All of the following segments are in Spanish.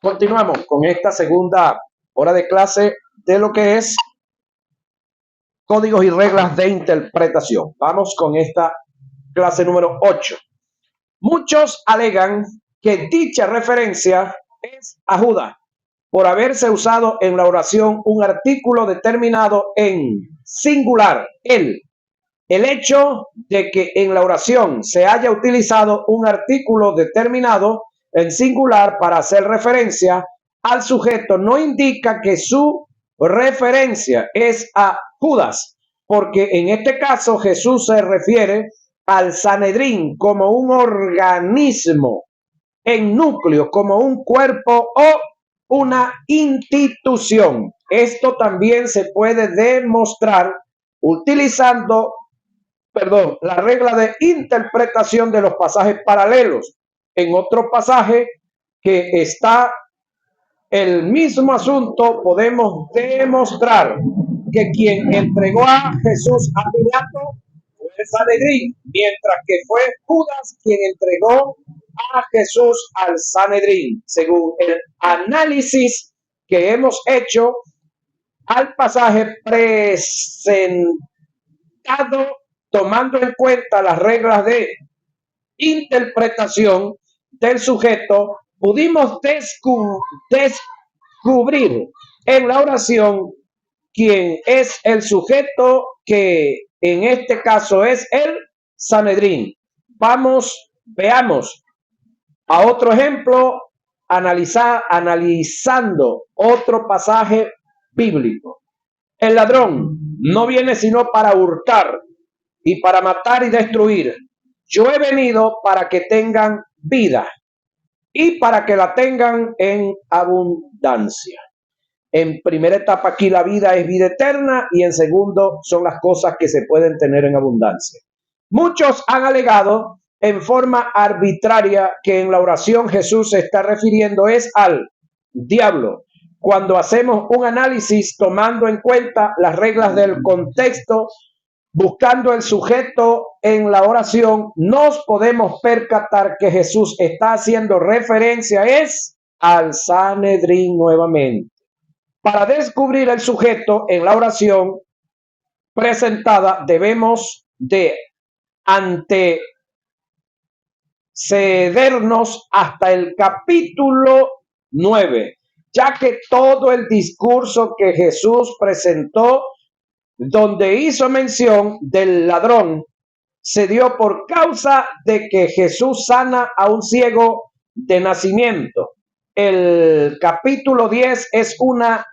Continuamos con esta segunda hora de clase de lo que es códigos y reglas de interpretación. Vamos con esta clase número 8. Muchos alegan que dicha referencia es a Judas por haberse usado en la oración un artículo determinado en singular, él. El hecho de que en la oración se haya utilizado un artículo determinado en singular para hacer referencia al sujeto no indica que su referencia es a Judas, porque en este caso Jesús se refiere al Sanedrín como un organismo en núcleo, como un cuerpo o una institución. Esto también se puede demostrar utilizando la regla de interpretación de los pasajes paralelos. En otro pasaje que está el mismo asunto, podemos demostrar que quien entregó a Jesús a Pilato fue el Sanedrín, mientras que fue Judas quien entregó a Jesús al Sanedrín, según el análisis que hemos hecho al pasaje presentado, tomando en cuenta las reglas de interpretación del sujeto. Pudimos descubrir en la oración quién es el sujeto, que en este caso es el Sanedrín. Veamos a otro ejemplo, analizando otro pasaje bíblico. El ladrón no viene sino para hurtar y para matar y destruir. Yo he venido para que tengan vida y para que la tengan en abundancia. En primera etapa aquí la vida es vida eterna y en segundo son las cosas que se pueden tener en abundancia. Muchos han alegado en forma arbitraria que en la oración Jesús se está refiriendo es al diablo. Cuando hacemos un análisis tomando en cuenta las reglas del contexto, buscando el sujeto en la oración, nos podemos percatar que Jesús está haciendo referencia es al Sanedrín nuevamente. Para descubrir el sujeto en la oración presentada, debemos de antecedernos hasta el capítulo 9, ya que todo el discurso que Jesús presentó, donde hizo mención del ladrón, se dio por causa de que Jesús sana a un ciego de nacimiento. El capítulo 10 es una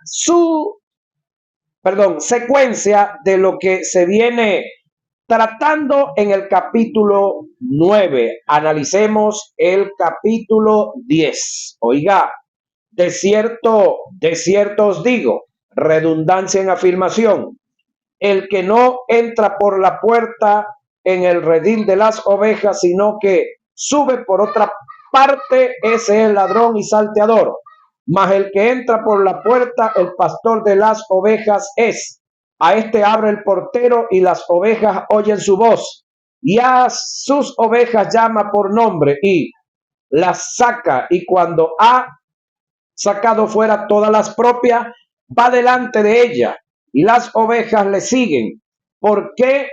secuencia de lo que se viene tratando en el capítulo 9. Analicemos el capítulo 10. Oiga, de cierto os digo, redundancia en afirmación, el que no entra por la puerta en el redil de las ovejas, sino que sube por otra parte, ese es el ladrón y salteador. Mas el que entra por la puerta, el pastor de las ovejas es. A este abre el portero y las ovejas oyen su voz. Y a sus ovejas llama por nombre y las saca. Y cuando ha sacado fuera todas las propias, va delante de ella. Y las ovejas le siguen, porque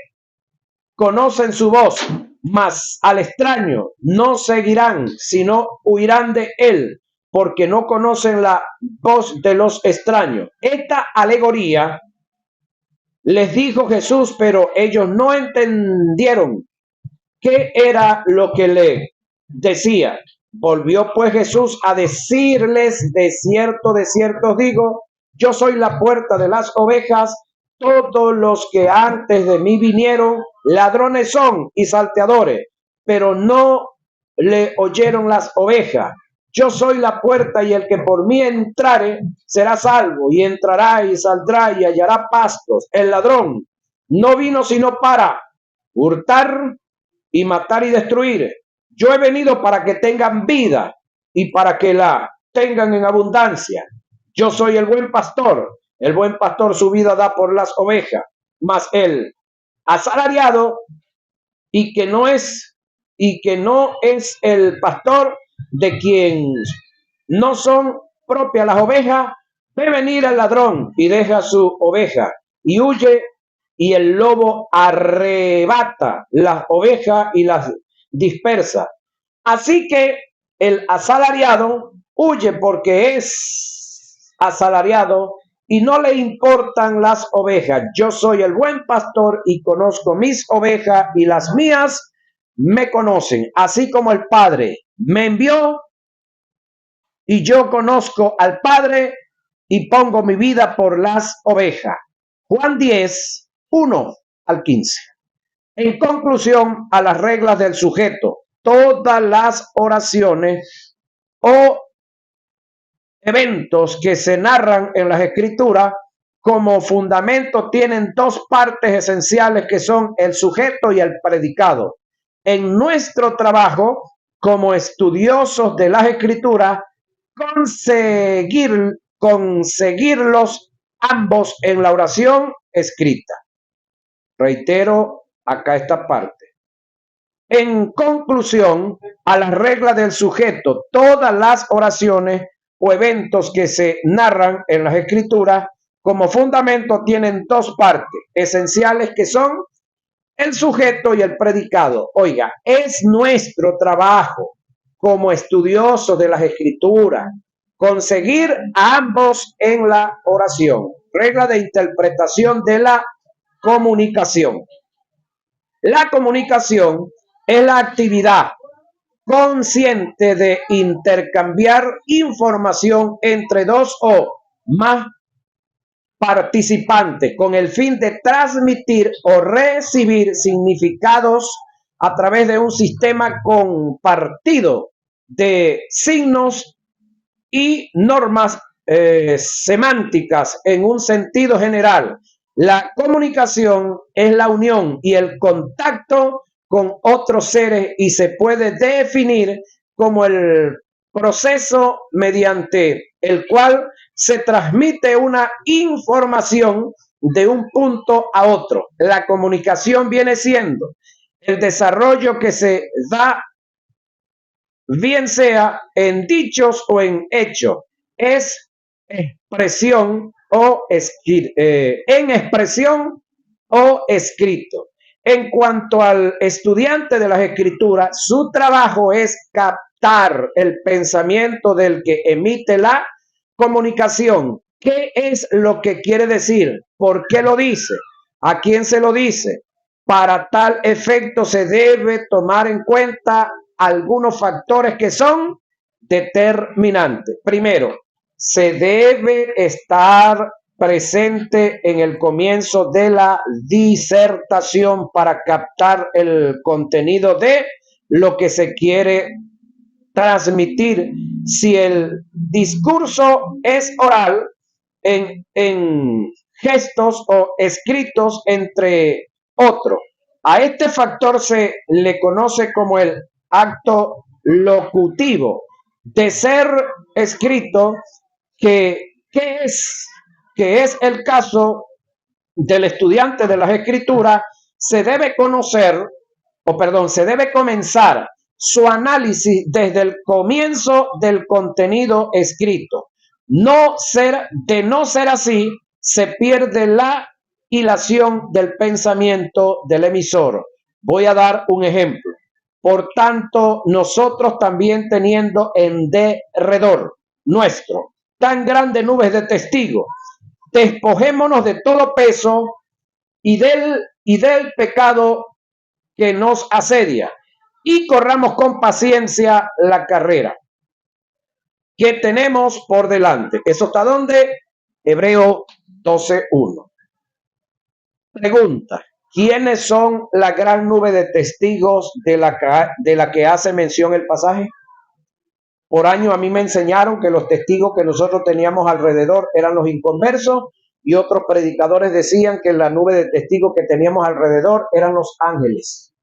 conocen su voz, mas al extraño no seguirán, sino huirán de él, porque no conocen la voz de los extraños. Esta alegoría les dijo Jesús, pero ellos no entendieron qué era lo que le decía. Volvió pues Jesús a decirles, de cierto os digo, yo soy la puerta de las ovejas. Todos los que antes de mí vinieron, ladrones son y salteadores, pero no le oyeron las ovejas. Yo soy la puerta, y el que por mí entrare será salvo, y entrará y saldrá y hallará pastos. El ladrón no vino sino para hurtar y matar y destruir. Yo he venido para que tengan vida y para que la tengan en abundancia. Yo soy el buen pastor. El buen pastor su vida da por las ovejas. Mas el asalariado y que no es el pastor, de quien no son propia las ovejas, ve venir el ladrón y deja su oveja y huye, y el lobo arrebata las ovejas y las dispersa. Así que el asalariado huye porque es asalariado y no le importan las ovejas. Yo soy el buen pastor y conozco mis ovejas y las mías me conocen, así como el Padre me envió y yo conozco al Padre y pongo mi vida por las ovejas. Juan 10, 1 al 15. En conclusión a las reglas del sujeto, todas las oraciones o eventos que se narran en las escrituras como fundamento tienen dos partes esenciales que son el sujeto y el predicado. En nuestro trabajo como estudiosos de las escrituras, conseguirlos ambos en la oración escrita. Reitero acá esta parte. En conclusión a las reglas del sujeto, todas las oraciones o eventos que se narran en las escrituras como fundamento tienen dos partes esenciales que son el sujeto y el predicado. Oiga, es nuestro trabajo como estudiosos de las escrituras conseguir a ambos en la oración. Regla de interpretación de la comunicación. La comunicación es la actividad consciente de intercambiar información entre dos o más participantes con el fin de transmitir o recibir significados a través de un sistema compartido de signos y normas semánticas en un sentido general. La comunicación es la unión y el contacto con otros seres y se puede definir como el proceso mediante el cual se transmite una información de un punto a otro. La comunicación viene siendo el desarrollo que se da, bien sea en dichos o en hechos, es expresión o en expresión o escrito. En cuanto al estudiante de las escrituras, su trabajo es captar el pensamiento del que emite la comunicación. ¿Qué es lo que quiere decir? ¿Por qué lo dice? ¿A quién se lo dice? Para tal efecto se debe tomar en cuenta algunos factores que son determinantes. Primero, se debe estar presente en el comienzo de la disertación para captar el contenido de lo que se quiere transmitir. Si el discurso es oral, en gestos o escritos entre otros. A este factor se le conoce como el acto locutivo de ser escrito, que es el caso del estudiante de las escrituras. Se debe se debe comenzar su análisis desde el comienzo del contenido escrito. De no ser así, se pierde la hilación del pensamiento del emisor. Voy a dar un ejemplo. Por tanto, nosotros también teniendo en derredor nuestro tan grandes nubes de testigos, despojémonos de todo peso y del pecado que nos asedia y corramos con paciencia la carrera que tenemos por delante. ¿Eso está dónde? Hebreo 12:1. Pregunta: ¿quiénes son la gran nube de testigos de la que hace mención el pasaje? Por año a mí me enseñaron que los testigos que nosotros teníamos alrededor eran los inconversos, y otros predicadores decían que la nube de testigos que teníamos alrededor eran los ángeles.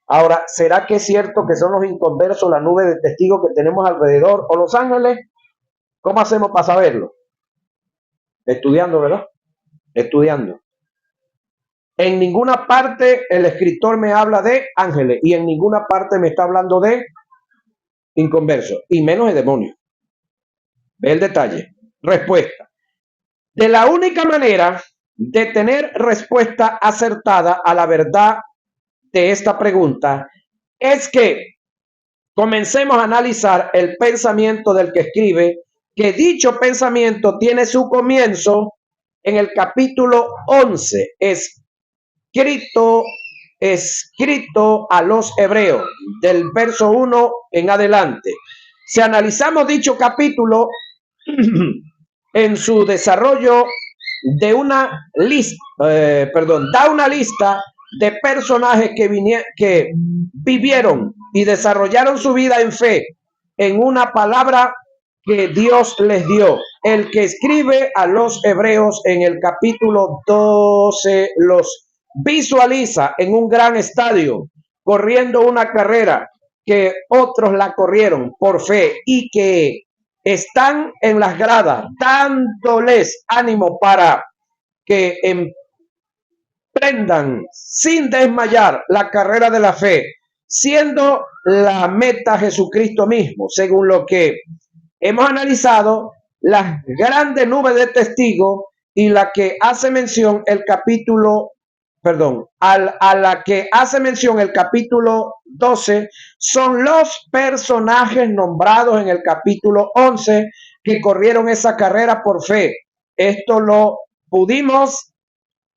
Ahora, ¿será que es cierto que son los inconversos la nube de testigos que tenemos alrededor o los ángeles? ¿Cómo hacemos para saberlo? Estudiando, ¿verdad? Estudiando. En ninguna parte el escritor me habla de ángeles y en ninguna parte me está hablando de inconversos, y menos de demonios. Ve el detalle. Respuesta. De la única manera de tener respuesta acertada a la verdad de esta pregunta es que comencemos a analizar el pensamiento del que escribe, que dicho pensamiento tiene su comienzo en el capítulo 11, escrito a los hebreos, del verso 1 en adelante. Si analizamos dicho capítulo en su desarrollo de una lista, da una lista de personajes que vivieron y desarrollaron su vida en fe en una palabra que Dios les dio. El que escribe a los hebreos en el capítulo 12 los visualiza en un gran estadio, corriendo una carrera que otros la corrieron por fe y que están en las gradas dándoles ánimo para que emprendan sin desmayar la carrera de la fe, siendo la meta Jesucristo mismo, según lo que hemos analizado, las grandes nubes de testigos y la que hace mención el capítulo, a la que hace mención el capítulo 12, son los personajes nombrados en el capítulo 11 que corrieron esa carrera por fe. Esto lo pudimos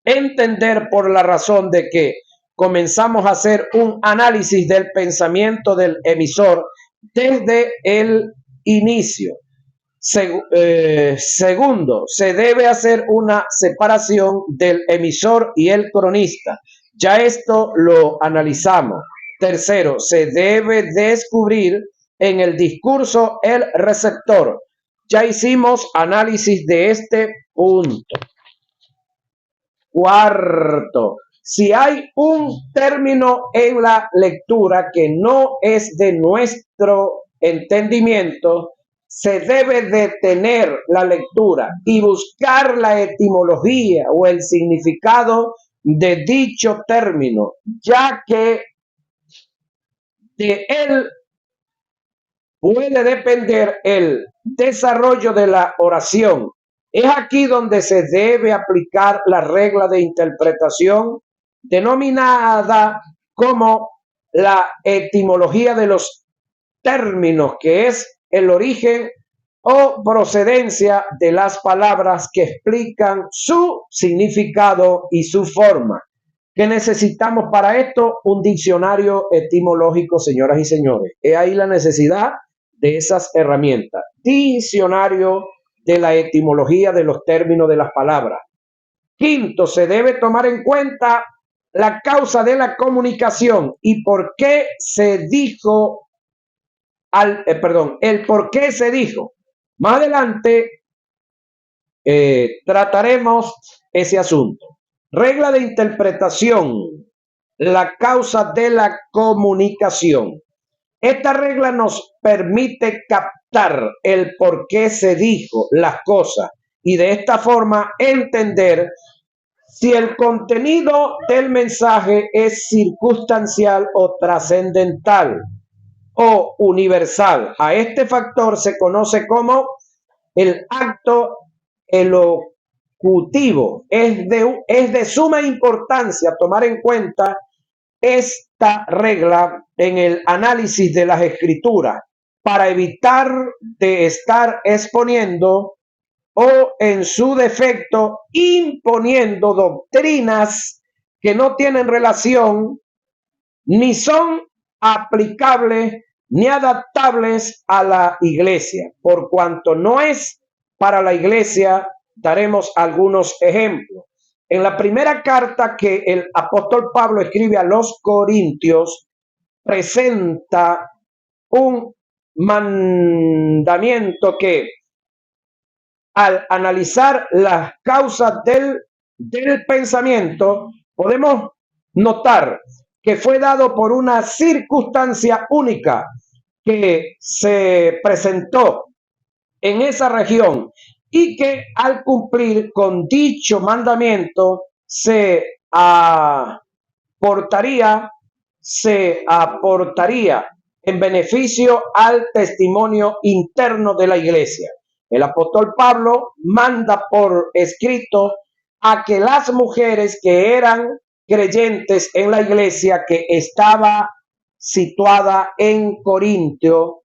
entender por la razón de que comenzamos a hacer un análisis del pensamiento del emisor desde el inicio. Segundo, se debe hacer una separación del emisor y el cronista. Ya esto lo analizamos. Tercero, se debe descubrir en el discurso el receptor. Ya hicimos análisis de este punto. Cuarto, si hay un término en la lectura que no es de nuestro entendimiento, se debe detener la lectura y buscar la etimología o el significado de dicho término, ya que de él puede depender el desarrollo de la oración. Es aquí donde se debe aplicar la regla de interpretación denominada como la etimología de los términos, que es el origen o procedencia de las palabras que explican su significado y su forma. ¿Qué necesitamos para esto? Un diccionario etimológico, señoras y señores. He ahí la necesidad de esas herramientas. Diccionario de la etimología de los términos de las palabras. Quinto, se debe tomar en cuenta la causa de la comunicación y por qué se dijo el por qué se dijo. Más adelante trataremos ese asunto. Regla de interpretación, la causa de la comunicación. Esta regla nos permite captar el por qué se dijo las cosas y de esta forma entender si el contenido del mensaje es circunstancial o trascendental o universal. A este factor se conoce como el acto elocutivo. Es de suma importancia tomar en cuenta esta regla en el análisis de las escrituras para evitar de estar exponiendo o en su defecto imponiendo doctrinas que no tienen relación ni son aplicables ni adaptables a la iglesia. Por cuanto no es para la iglesia, daremos algunos ejemplos. En la primera carta que el apóstol Pablo escribe a los Corintios, presenta un mandamiento que al analizar las causas del pensamiento, podemos notar que fue dado por una circunstancia única que se presentó en esa región y que al cumplir con dicho mandamiento se aportaría en beneficio al testimonio interno de la iglesia. El apóstol Pablo manda por escrito a que las mujeres que eran creyentes en la iglesia que estaba situada en Corintio,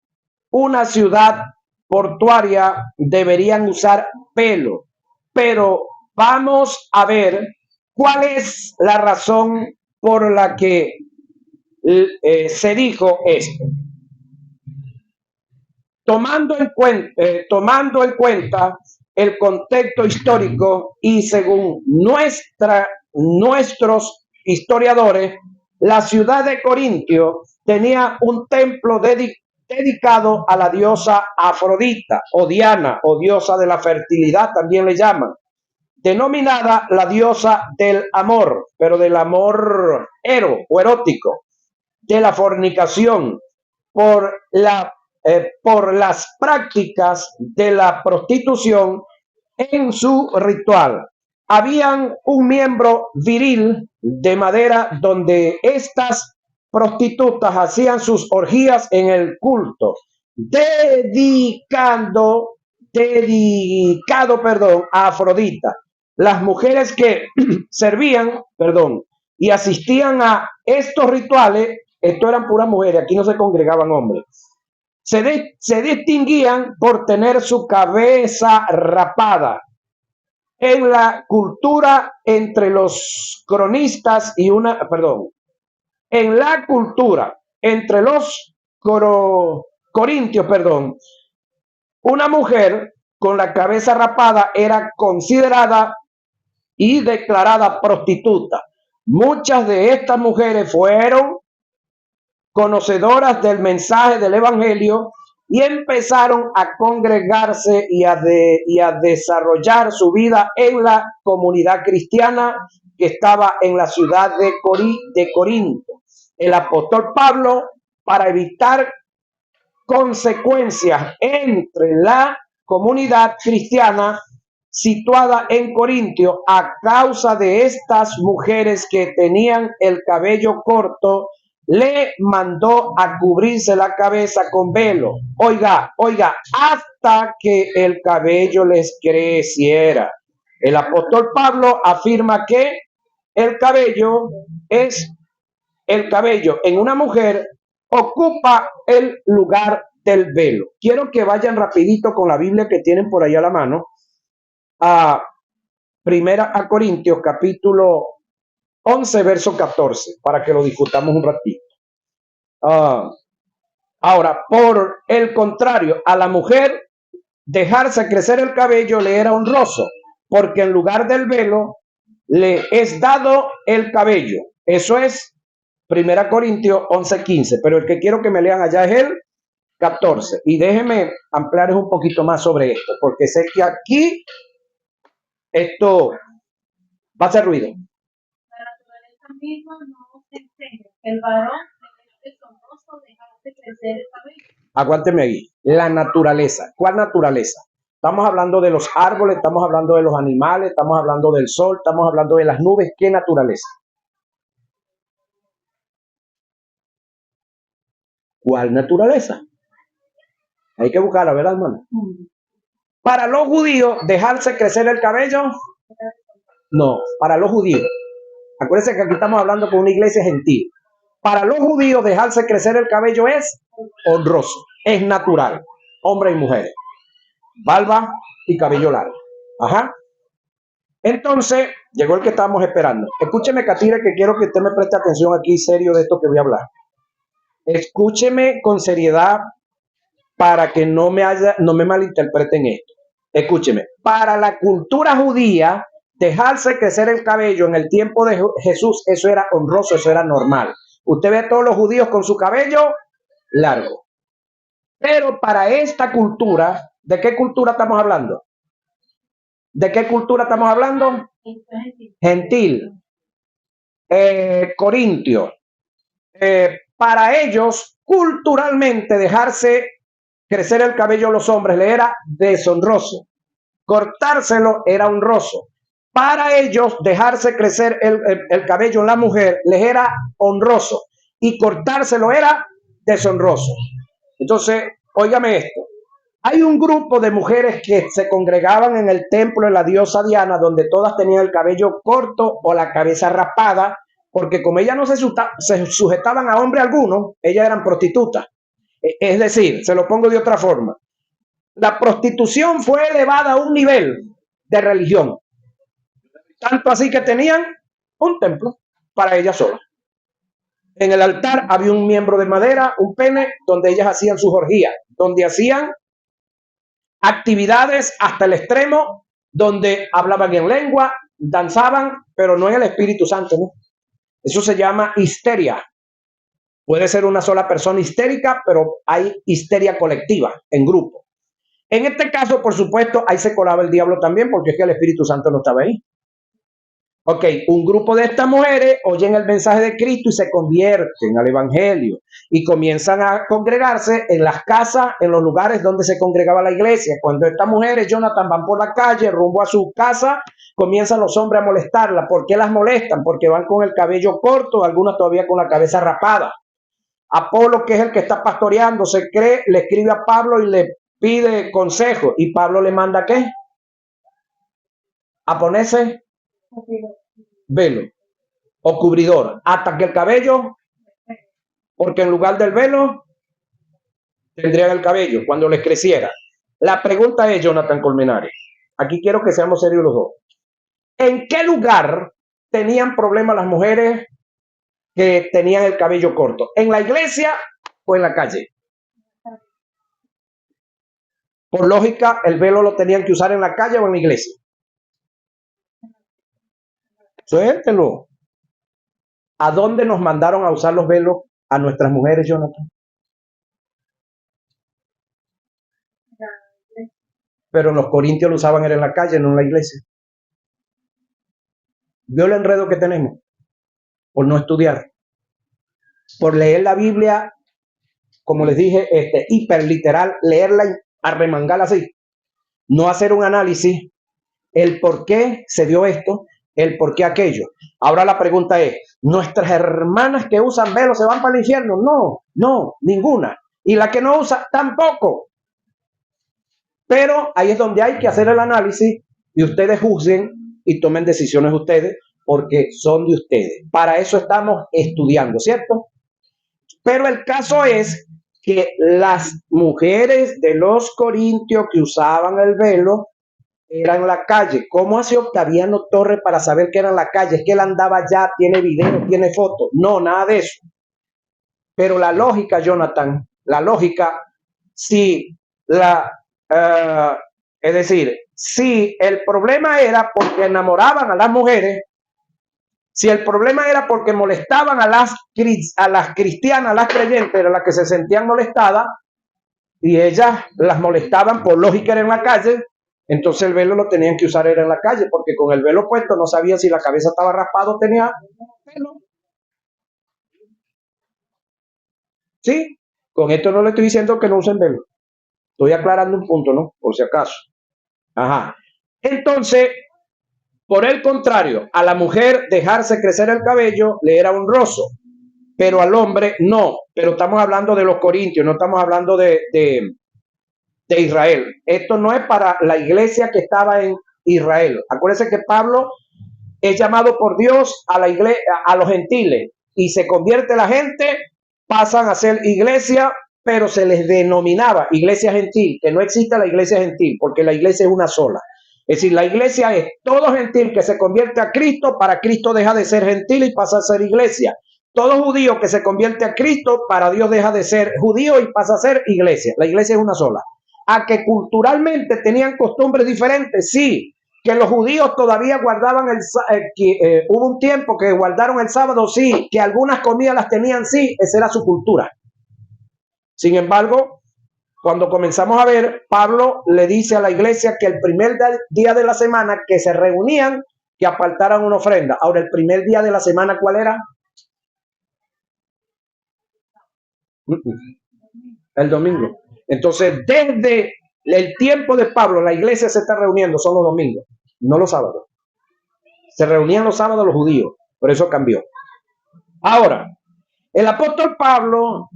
una ciudad portuaria, deberían usar velo. Pero vamos a ver cuál es la razón por la que se dijo esto. Tomando en cuenta el contexto histórico y según nuestros historiadores, la ciudad de Corintio tenía un templo dedicado a la diosa Afrodita o Diana o diosa de la fertilidad, también le llaman, denominada la diosa del amor, pero del amor erótico, de la fornicación, por las prácticas de la prostitución en su ritual. Habían un miembro viril de madera donde estas prostitutas hacían sus orgías en el culto, dedicado, a Afrodita. Las mujeres que servían, y asistían a estos rituales, esto eran puras mujeres, aquí no se congregaban hombres, se distinguían por tener su cabeza rapada. En la cultura entre los cronistas y en la cultura entre los corintios, una mujer con la cabeza rapada era considerada y declarada prostituta. Muchas de estas mujeres fueron conocedoras del mensaje del evangelio y empezaron a congregarse y a desarrollar su vida en la comunidad cristiana que estaba en la ciudad de Corinto. El apóstol Pablo, para evitar consecuencias entre la comunidad cristiana situada en Corintio a causa de estas mujeres que tenían el cabello corto, le mandó a cubrirse la cabeza con velo. Oiga, hasta que el cabello les creciera. El apóstol Pablo afirma que el cabello en una mujer ocupa el lugar del velo. Quiero que vayan rapidito con la Biblia que tienen por ahí a la mano a Primera a Corintios capítulo 11 verso 14 para que lo discutamos un ratito. Ahora, por el contrario, a la mujer dejarse crecer el cabello le era honroso, porque en lugar del velo le es dado el cabello. Eso es Primera Corintios 11:15, pero el que quiero que me lean allá es el 14. Y déjenme ampliar un poquito más sobre esto, porque sé que aquí esto va a hacer ruido. La naturaleza misma no se enseña. El varón es deshonroso dejarse crecer el cabello. Aguánteme ahí. La naturaleza. ¿Cuál naturaleza? Estamos hablando de los árboles, estamos hablando de los animales, estamos hablando del sol, estamos hablando de las nubes. ¿Qué naturaleza? ¿Cuál naturaleza? Hay que buscarla, ¿verdad, hermano? Para los judíos, dejarse crecer el cabello, no, para los judíos. Acuérdense que aquí estamos hablando con una iglesia gentil. Para los judíos, dejarse crecer el cabello es honroso, es natural. Hombres y mujeres. Barba y cabello largo. Ajá. Entonces, llegó el que estábamos esperando. Escúcheme, Catire, que quiero que usted me preste atención aquí, serio, de esto que voy a hablar. Escúcheme con seriedad para que no me malinterpreten esto. Escúcheme. Para la cultura judía, dejarse crecer el cabello en el tiempo de Jesús, eso era honroso, eso era normal. Usted ve a todos los judíos con su cabello largo. Pero para esta cultura, ¿de qué cultura estamos hablando? ¿De qué cultura estamos hablando? Gentil. Corintio. Para ellos, culturalmente, dejarse crecer el cabello a los hombres le era deshonroso. Cortárselo era honroso. Para ellos, dejarse crecer el cabello en la mujer les era honroso. Y cortárselo era deshonroso. Entonces, óigame esto. Hay un grupo de mujeres que se congregaban en el templo de la diosa Diana, donde todas tenían el cabello corto o la cabeza rapada, porque como ellas no se sujetaban a hombre alguno, ellas eran prostitutas. Es decir, se lo pongo de otra forma, la prostitución fue elevada a un nivel de religión, tanto así que tenían un templo para ellas solas. En el altar había un miembro de madera, un pene, donde ellas hacían sus orgías, donde hacían actividades hasta el extremo, donde hablaban en lengua, danzaban, pero no en el Espíritu Santo, ¿no? Eso se llama histeria. Puede ser una sola persona histérica, pero hay histeria colectiva, en grupo. En este caso, por supuesto, ahí se colaba el diablo también, porque es que el Espíritu Santo no estaba ahí. Ok, un grupo de estas mujeres oyen el mensaje de Cristo y se convierten al Evangelio y comienzan a congregarse en las casas, en los lugares donde se congregaba la iglesia. Cuando estas mujeres, Jonathan, van por la calle rumbo a su casa, comienzan los hombres a molestarla. ¿Por qué las molestan? Porque van con el cabello corto, algunas todavía con la cabeza rapada. Apolo, que es el que está pastoreando, se cree, le escribe a Pablo y le pide consejo. ¿Y Pablo le manda qué? A ponerse velo o cubridor hasta que el cabello, porque en lugar del velo tendrían el cabello cuando les creciera. La pregunta es, Jonathan Colmenares, aquí quiero que seamos serios los dos. ¿En qué lugar tenían problemas las mujeres que tenían el cabello corto? ¿En la iglesia o en la calle? Por lógica, el velo lo tenían que usar en la calle o en la iglesia. Suéltelo. ¿A dónde nos mandaron a usar los velos a nuestras mujeres, Jonathan? Pero los corintios lo usaban era en la calle, no en la iglesia. ¿Vio el enredo que tenemos? Por no estudiar. Por leer la Biblia, como les dije, hiperliteral, leerla y arremangarla así. No hacer un análisis, el por qué se dio esto, el por qué aquello. Ahora la pregunta es, ¿nuestras hermanas que usan velo se van para el infierno? No, ninguna. Y la que no usa, tampoco. Pero ahí es donde hay que hacer el análisis y ustedes juzguen y tomen decisiones ustedes porque son de ustedes. Para eso estamos estudiando, ¿cierto? Pero el caso es que las mujeres de los corintios que usaban el velo eran la calle. ¿Cómo hace Octaviano Torres para saber que era en la calle? Es que él andaba allá, tiene video, tiene fotos. No, nada de eso. Pero la lógica, Jonathan, la lógica, si es decir, si el problema era porque enamoraban a las mujeres, si el problema era porque molestaban a las cristianas, a las creyentes, eran las que se sentían molestadas, y ellas las molestaban, por lógica era en la calle, entonces el velo lo tenían que usar era en la calle, porque con el velo puesto no sabía si la cabeza estaba raspada o tenía pelo. ¿Sí? Con esto no le estoy diciendo que no usen velo. Estoy aclarando un punto, ¿no? Por si acaso. Ajá. Entonces, por el contrario, a la mujer dejarse crecer el cabello le era honroso, pero al hombre no. Pero estamos hablando de los corintios, no estamos hablando de Israel. Esto no es para la iglesia que estaba en Israel. Acuérdense que Pablo es llamado por Dios a la iglesia, a los gentiles, y se convierte la gente, pasan a ser iglesia, pero se les denominaba iglesia gentil, que no existe la iglesia gentil, porque la iglesia es una sola. Es decir, la iglesia es todo gentil que se convierte a Cristo, para Cristo deja de ser gentil y pasa a ser iglesia. Todo judío que se convierte a Cristo, para Dios deja de ser judío y pasa a ser iglesia. La iglesia es una sola. A que culturalmente tenían costumbres diferentes, sí. Que los judíos todavía guardaban hubo un tiempo que guardaron el sábado, sí. Que algunas comidas las tenían, sí. Esa era su cultura. Sin embargo, cuando comenzamos a ver, Pablo le dice a la iglesia que el primer día de la semana que se reunían, que apartaran una ofrenda. Ahora, el primer día de la semana, ¿cuál era? El domingo. Entonces, desde el tiempo de Pablo, la iglesia se está reuniendo, son los domingos, no los sábados. Se reunían los sábados los judíos, pero eso cambió. Ahora, el apóstol Pablo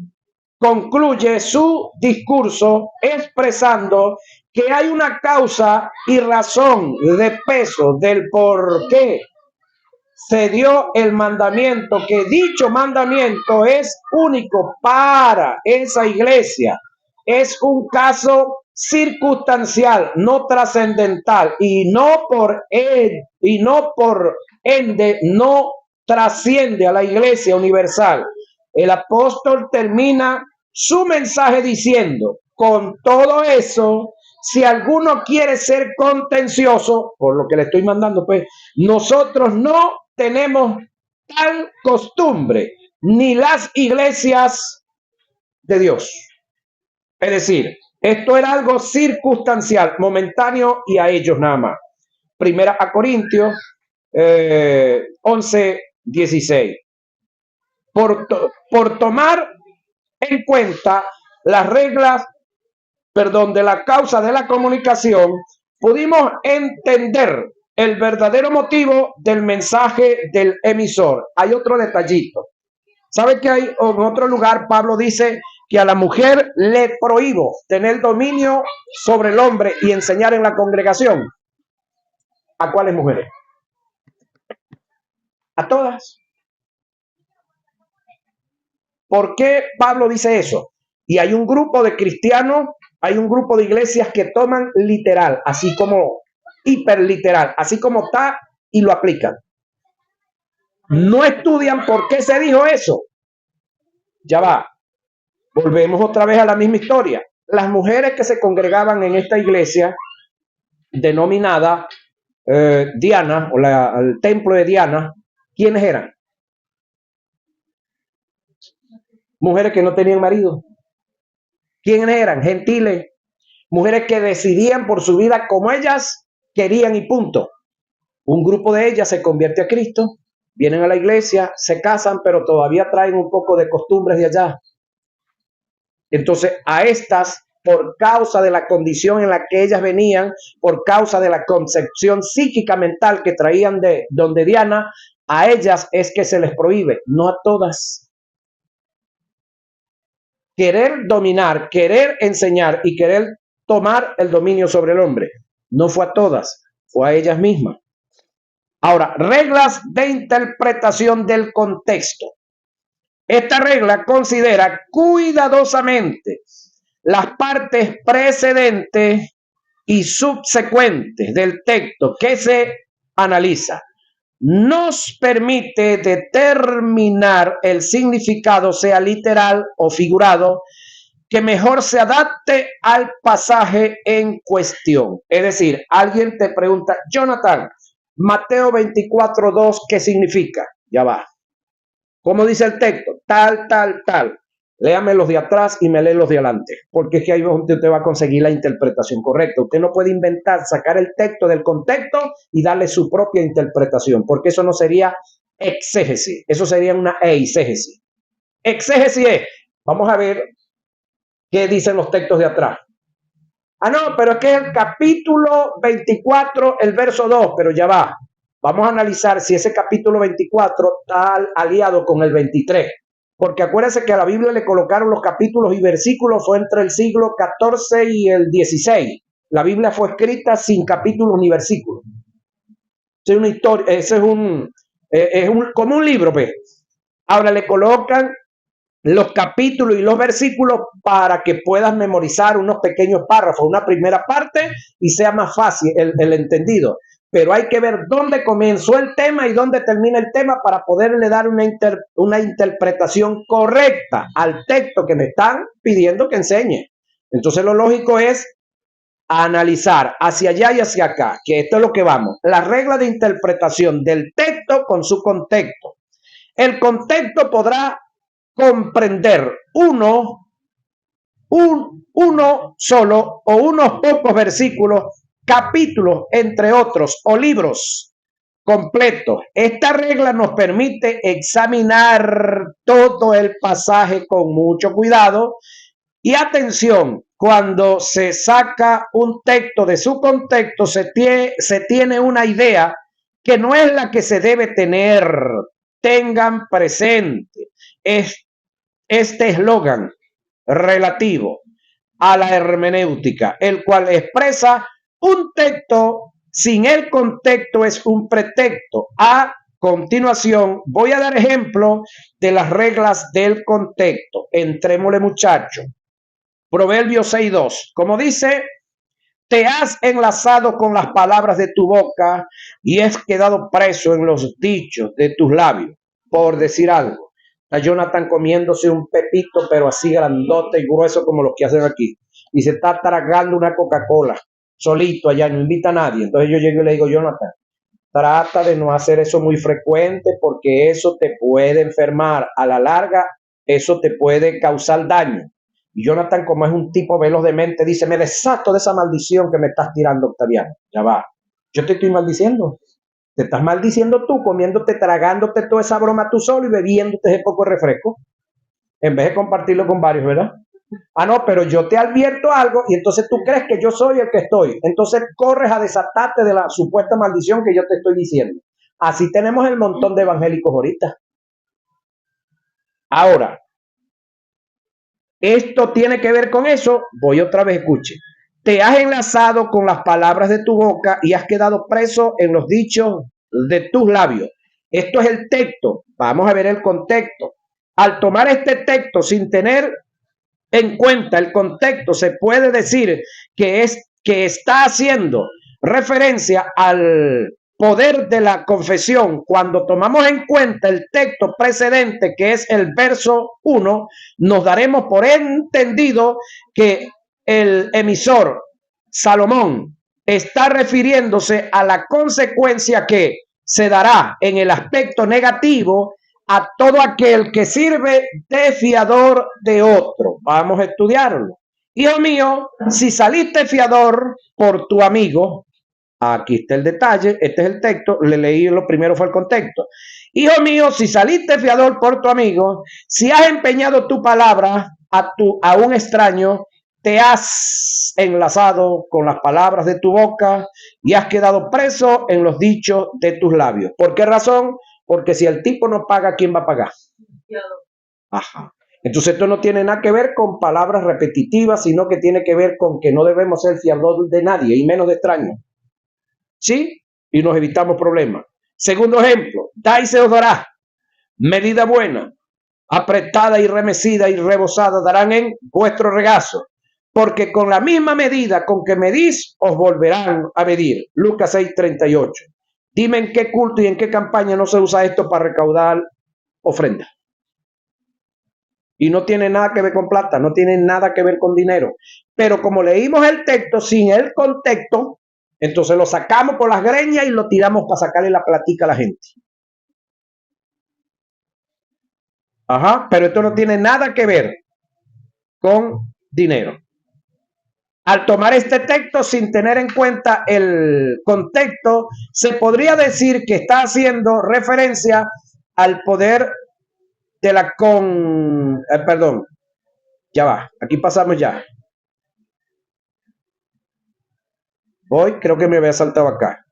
concluye su discurso expresando que hay una causa y razón de peso del por qué se dio el mandamiento, que dicho mandamiento es único para esa iglesia. Es un caso circunstancial, no trascendental, y no por ende no trasciende a la iglesia universal. El apóstol termina su mensaje diciendo: con todo eso, si alguno quiere ser contencioso, por lo que le estoy mandando, pues nosotros no tenemos tal costumbre, ni las iglesias de Dios. Es decir, esto era algo circunstancial, momentáneo, y a ellos nada más. Primera a Corintios 11:16. Por tomar en cuenta las reglas, de la causa de la comunicación, pudimos entender el verdadero motivo del mensaje del emisor. Hay otro detallito. ¿Sabe que hay en otro lugar? Pablo dice que a la mujer le prohíbo tener dominio sobre el hombre y enseñar en la congregación. ¿A cuáles mujeres? A todas. ¿Por qué Pablo dice eso? Y hay un grupo de cristianos, hay un grupo de iglesias que toman literal, así como hiperliteral, así como está, y lo aplican. No estudian por qué se dijo eso. Ya va. Volvemos otra vez a la misma historia. Las mujeres que se congregaban en esta iglesia denominada Diana, o el templo de Diana, ¿quiénes eran? Mujeres que no tenían marido. ¿Quiénes eran? Gentiles. Mujeres que decidían por su vida como ellas querían y punto. Un grupo de ellas se convierte a Cristo, vienen a la iglesia, se casan, pero todavía traen un poco de costumbres de allá. Entonces, a estas, por causa de la condición en la que ellas venían, por causa de la concepción psíquica mental que traían de donde Diana, a ellas es que se les prohíbe, no a todas. Querer dominar, querer enseñar y querer tomar el dominio sobre el hombre, no fue a todas, fue a ellas mismas. Ahora, reglas de interpretación del contexto. Esta regla considera cuidadosamente las partes precedentes y subsecuentes del texto que se analiza. Nos permite determinar el significado, sea literal o figurado, que mejor se adapte al pasaje en cuestión. Es decir, alguien te pregunta: Jonathan, Mateo 24:2, ¿qué significa? Ya va. ¿Cómo dice el texto? Tal, tal, tal. Léame los de atrás y me lee los de adelante, porque es que ahí usted va a conseguir la interpretación correcta. Usted no puede inventar, sacar el texto del contexto y darle su propia interpretación, porque eso no sería exégesis, eso sería una eisegesis. Exégesis es, vamos a ver qué dicen los textos de atrás. Ah, no, pero es que es el capítulo 24, el verso 2, pero ya va. Vamos a analizar si ese capítulo 24 está aliado con el 23. Porque acuérdense que a la Biblia le colocaron los capítulos y versículos, fue entre el siglo XIV y el XVI. La Biblia fue escrita sin capítulos ni versículos. Es una historia, ese es como un libro, pues. Ahora le colocan los capítulos y los versículos para que puedas memorizar unos pequeños párrafos, una primera parte, y sea más fácil el entendido. Pero hay que ver dónde comenzó el tema y dónde termina el tema para poderle dar una interpretación correcta al texto que me están pidiendo que enseñe. Entonces lo lógico es analizar hacia allá y hacia acá, que esto es lo que vamos. La regla de interpretación del texto con su contexto. El contexto podrá comprender uno solo o unos pocos versículos, capítulos, entre otros, o libros completos. Esta regla nos permite examinar todo el pasaje con mucho cuidado y atención. Cuando se saca un texto de su contexto, se tiene una idea que no es la que se debe tener. Tengan presente este eslogan: relativo a la hermenéutica, el cual expresa un texto sin el contexto es un pretexto. A continuación voy a dar ejemplo de las reglas del contexto. Entrémosle, muchachos. Proverbios 6:2, como dice, te has enlazado con las palabras de tu boca y has quedado preso en los dichos de tus labios, por decir algo. Está Jonathan comiéndose un pepito, pero así grandote y grueso como los que hacen aquí. Y se está tragando una Coca-Cola, solito allá, no invita a nadie. Entonces yo llego y le digo, Jonathan, trata de no hacer eso muy frecuente porque eso te puede enfermar. A la larga, eso te puede causar daño. Y Jonathan, como es un tipo veloz de mente, dice, me desato de esa maldición que me estás tirando, Octaviano. Ya va. Yo te estoy maldiciendo. Te estás maldiciendo tú, comiéndote, tragándote toda esa broma tú solo y bebiéndote ese poco de refresco, en vez de compartirlo con varios, ¿verdad? Ah, no, pero yo te advierto algo y entonces tú crees que yo soy el que estoy. Entonces corres a desatarte de la supuesta maldición que yo te estoy diciendo. Así tenemos el montón de evangélicos ahorita. Ahora, esto tiene que ver con eso. Voy otra vez, escuche. Te has enlazado con las palabras de tu boca y has quedado preso en los dichos de tus labios. Esto es el texto. Vamos a ver el contexto. Al tomar este texto sin tener en cuenta el contexto, se puede decir que está haciendo referencia al poder de la confesión. Cuando tomamos en cuenta el texto precedente, que es el verso 1, nos daremos por entendido que el emisor Salomón está refiriéndose a la consecuencia que se dará en el aspecto negativo a todo aquel que sirve de fiador de otro. Vamos a estudiarlo. Hijo mío, si saliste fiador por tu amigo, aquí está el detalle, este es el texto, le leí lo primero fue el contexto. Hijo mío, si saliste fiador por tu amigo, si has empeñado tu palabra a un extraño, te has enlazado con las palabras de tu boca y has quedado preso en los dichos de tus labios. ¿Por qué razón? Porque si el tipo no paga, ¿quién va a pagar? Ajá. Entonces esto no tiene nada que ver con palabras repetitivas, sino que tiene que ver con que no debemos ser fiador de nadie y menos de extraños. ¿Sí? Y nos evitamos problemas. Segundo ejemplo, da y se os dará. Medida buena, apretada y remecida y rebosada darán en vuestro regazo. Porque con la misma medida con que medís, os volverán a medir. Lucas 6:38. Dime en qué culto y en qué campaña no se usa esto para recaudar ofrendas. Y no tiene nada que ver con plata, no tiene nada que ver con dinero. Pero como leímos el texto sin el contexto, entonces lo sacamos por las greñas y lo tiramos para sacarle la platica a la gente. Ajá, pero esto no tiene nada que ver con dinero. Al tomar este texto sin tener en cuenta el contexto, se podría decir que está haciendo referencia al poder de la perdón, ya va, aquí pasamos ya. Hoy creo que me había saltado acá.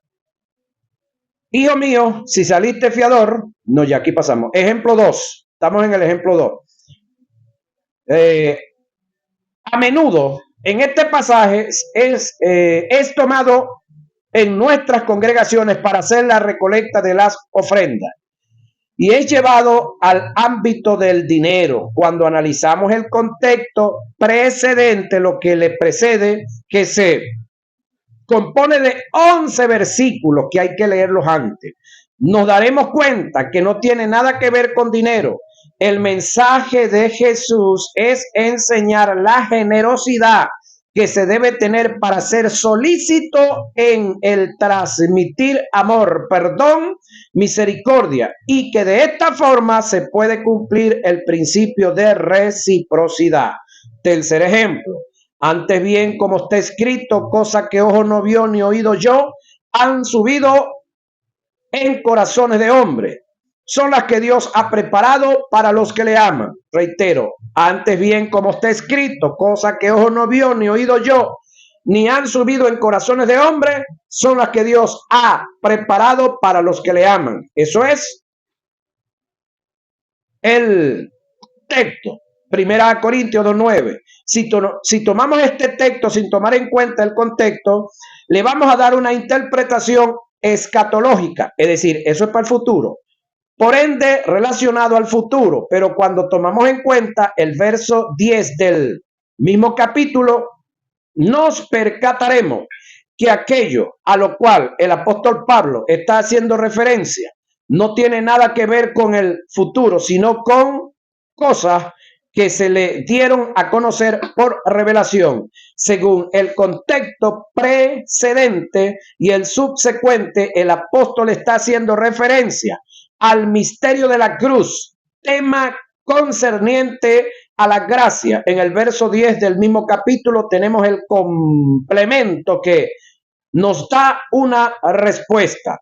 Hijo mío, si saliste fiador, no, ya aquí pasamos. Ejemplo 2, estamos en el ejemplo 2. A menudo en este pasaje es tomado en nuestras congregaciones para hacer la recolecta de las ofrendas y es llevado al ámbito del dinero. Cuando analizamos el contexto precedente, lo que le precede, que se compone de 11 versículos que hay que leerlos antes, nos daremos cuenta que no tiene nada que ver con dinero. El mensaje de Jesús es enseñar la generosidad que se debe tener para ser solícito en el transmitir amor, perdón, misericordia, y que de esta forma se puede cumplir el principio de reciprocidad. Tercer ejemplo. Antes bien, como está escrito, cosa que ojo no vio ni oído yo, han subido en corazones de hombres. Son las que Dios ha preparado para los que le aman. Reitero, antes bien, como está escrito, cosa que ojo no vio ni oído yo, ni han subido en corazones de hombres, son las que Dios ha preparado para los que le aman. Eso es el texto. Primera Corintios 2:9. Si tomamos este texto sin tomar en cuenta el contexto, le vamos a dar una interpretación escatológica, es decir, eso es para el futuro. Por ende, relacionado al futuro, pero cuando tomamos en cuenta el verso 10 del mismo capítulo, nos percataremos que aquello a lo cual el apóstol Pablo está haciendo referencia no tiene nada que ver con el futuro, sino con cosas que se le dieron a conocer por revelación, según el contexto precedente y el subsecuente. El apóstol está haciendo referencia al misterio de la cruz, tema concerniente a la gracia. En el verso 10 del mismo capítulo tenemos el complemento que nos da una respuesta.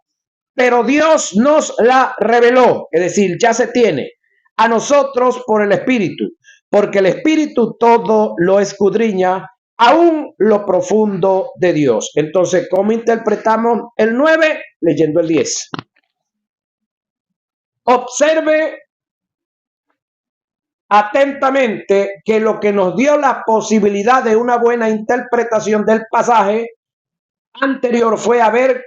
Pero Dios nos la reveló, es decir, ya se tiene a nosotros por el Espíritu, porque el Espíritu todo lo escudriña, aún lo profundo de Dios. Entonces, ¿cómo interpretamos el 9? Leyendo el 10. Observe atentamente que lo que nos dio la posibilidad de una buena interpretación del pasaje anterior fue haber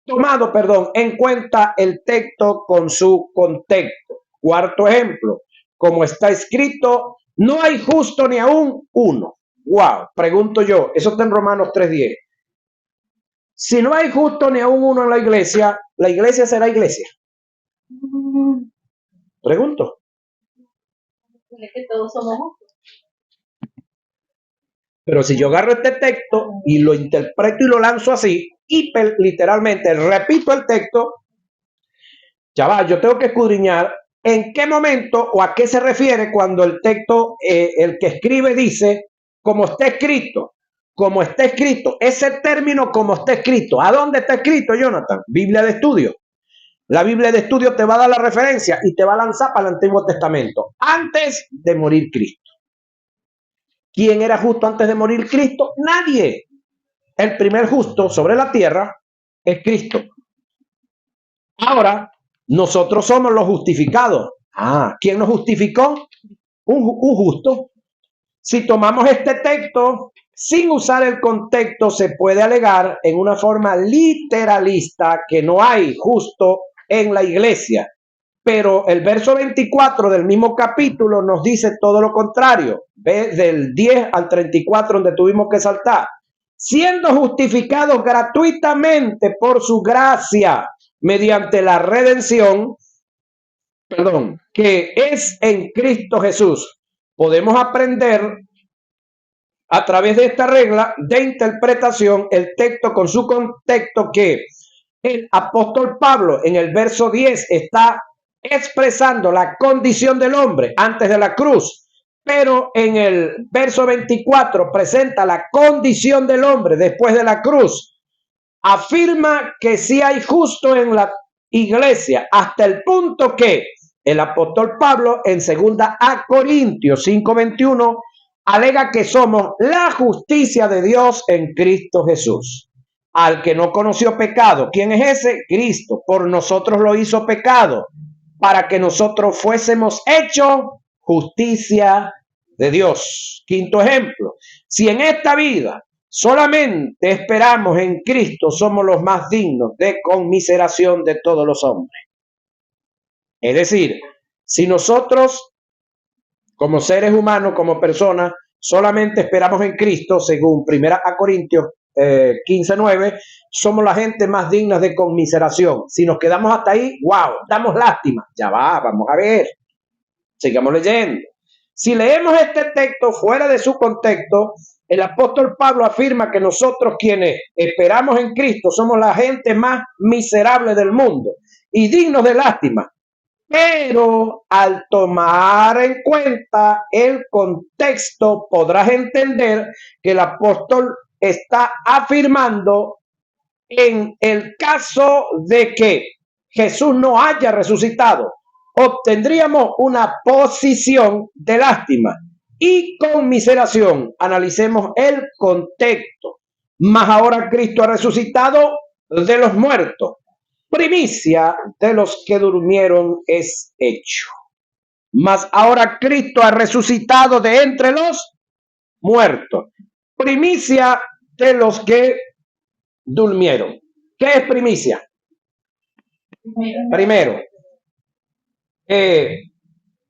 tomado en cuenta el texto con su contexto. Cuarto ejemplo, como está escrito, no hay justo ni aún uno. Wow, pregunto yo, eso está en Romanos 3:10. Si no hay justo ni aún uno en la iglesia será iglesia. Pregunto. Es que todos somos justos. Pero si yo agarro este texto y lo interpreto y lo lanzo así, literalmente repito el texto, ya va, yo tengo que escudriñar en qué momento o a qué se refiere cuando el texto, el que escribe dice, como está escrito, ese término como está escrito. ¿A dónde está escrito, Jonathan? Biblia de estudio. La Biblia de estudio te va a dar la referencia y te va a lanzar para el Antiguo Testamento, antes de morir Cristo. ¿Quién era justo antes de morir Cristo? Nadie. El primer justo sobre la tierra es Cristo. Ahora, nosotros somos los justificados. ¿Quién nos justificó? Un justo. Si tomamos este texto sin usar el contexto, se puede alegar en una forma literalista que no hay justo en la iglesia. Pero el verso 24 del mismo capítulo nos dice todo lo contrario. Ve del 10 al 34 donde tuvimos que saltar. Siendo justificados gratuitamente por su gracia mediante la redención, que es en Cristo Jesús. Podemos aprender a través de esta regla de interpretación el texto con su contexto, que el apóstol Pablo en el verso 10 está expresando la condición del hombre antes de la cruz, pero en el verso 24 presenta la condición del hombre después de la cruz. Afirma que sí hay justo en la iglesia, hasta el punto que el apóstol Pablo en 2 Corintios 5:21 alega que somos la justicia de Dios en Cristo Jesús. Al que no conoció pecado, ¿quién es ese? Cristo. Por nosotros lo hizo pecado, para que nosotros fuésemos hechos justicia de Dios. Quinto ejemplo, si en esta vida solamente esperamos en Cristo, somos los más dignos de conmiseración de todos los hombres. Es decir, si nosotros como seres humanos, como personas, solamente esperamos en Cristo, según 1 Corintios 15:9, somos la gente más digna de conmiseración. Si nos quedamos hasta ahí, wow, damos lástima. Ya va, vamos a ver. Sigamos leyendo. Si leemos este texto fuera de su contexto, el apóstol Pablo afirma que nosotros quienes esperamos en Cristo somos la gente más miserable del mundo y dignos de lástima. Pero al tomar en cuenta el contexto, podrás entender que el apóstol está afirmando en el caso de que Jesús no haya resucitado, obtendríamos una posición de lástima y conmiseración. Analicemos el contexto. Mas ahora Cristo ha resucitado de los muertos. Primicia de los que durmieron es hecho. Mas ahora Cristo ha resucitado de entre los muertos. Primicia de los que durmieron. ¿Qué es primicia? Primero,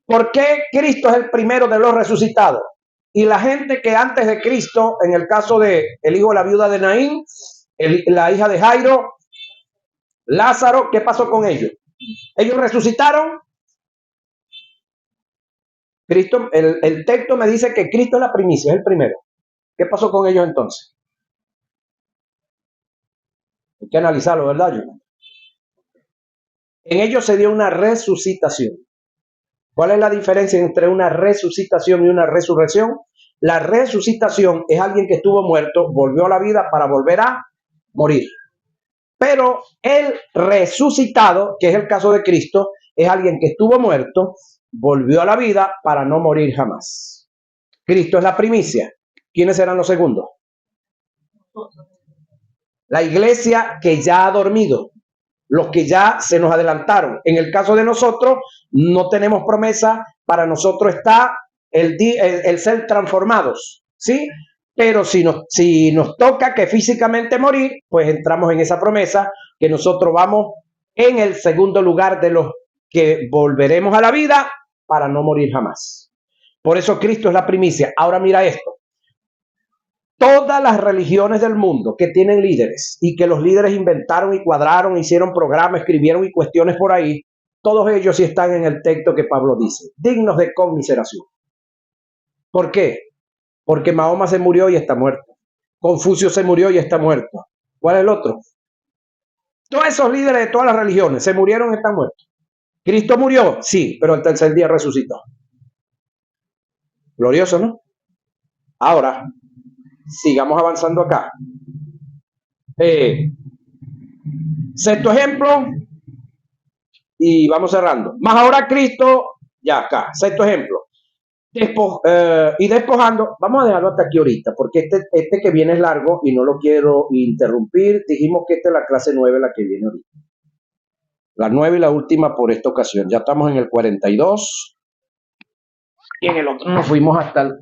¿por qué Cristo es el primero de los resucitados? Y la gente que antes de Cristo, en el caso de el hijo de la viuda de Naín, la hija de Jairo, Lázaro, ¿qué pasó con ellos? Ellos resucitaron. Cristo, el texto me dice que Cristo es la primicia, es el primero. ¿Qué pasó con ellos entonces? Hay que analizarlo, ¿verdad? En ellos se dio una resucitación. ¿Cuál es la diferencia entre una resucitación y una resurrección? La resucitación es alguien que estuvo muerto, volvió a la vida para volver a morir. Pero el resucitado, que es el caso de Cristo, es alguien que estuvo muerto, volvió a la vida para no morir jamás. Cristo es la primicia. ¿Quiénes serán los segundos? La iglesia que ya ha dormido, los que ya se nos adelantaron. En el caso de nosotros, no tenemos promesa, para nosotros está el ser transformados, ¿sí? Pero si nos toca que físicamente morir, pues entramos en esa promesa que nosotros vamos en el segundo lugar de los que volveremos a la vida para no morir jamás. Por eso Cristo es la primicia. Ahora mira esto. Todas las religiones del mundo que tienen líderes y que los líderes inventaron y cuadraron, hicieron programas, escribieron y cuestiones por ahí, todos ellos sí están en el texto que Pablo dice, dignos de conmiseración. ¿Por qué? Porque Mahoma se murió y está muerto. Confucio se murió y está muerto. ¿Cuál es el otro? Todos esos líderes de todas las religiones se murieron y están muertos. ¿Cristo murió? Sí, pero el tercer día resucitó. Glorioso, ¿no? Ahora, sigamos avanzando acá. Sexto ejemplo, y vamos cerrando. Más ahora Cristo, ya acá, sexto ejemplo. Y despojando, vamos a dejarlo hasta aquí ahorita, porque este que viene es largo y no lo quiero interrumpir. Dijimos que esta es la clase 9, la que viene ahorita. La 9 y la última por esta ocasión. Ya estamos en el 42 y en el otro nos fuimos hasta el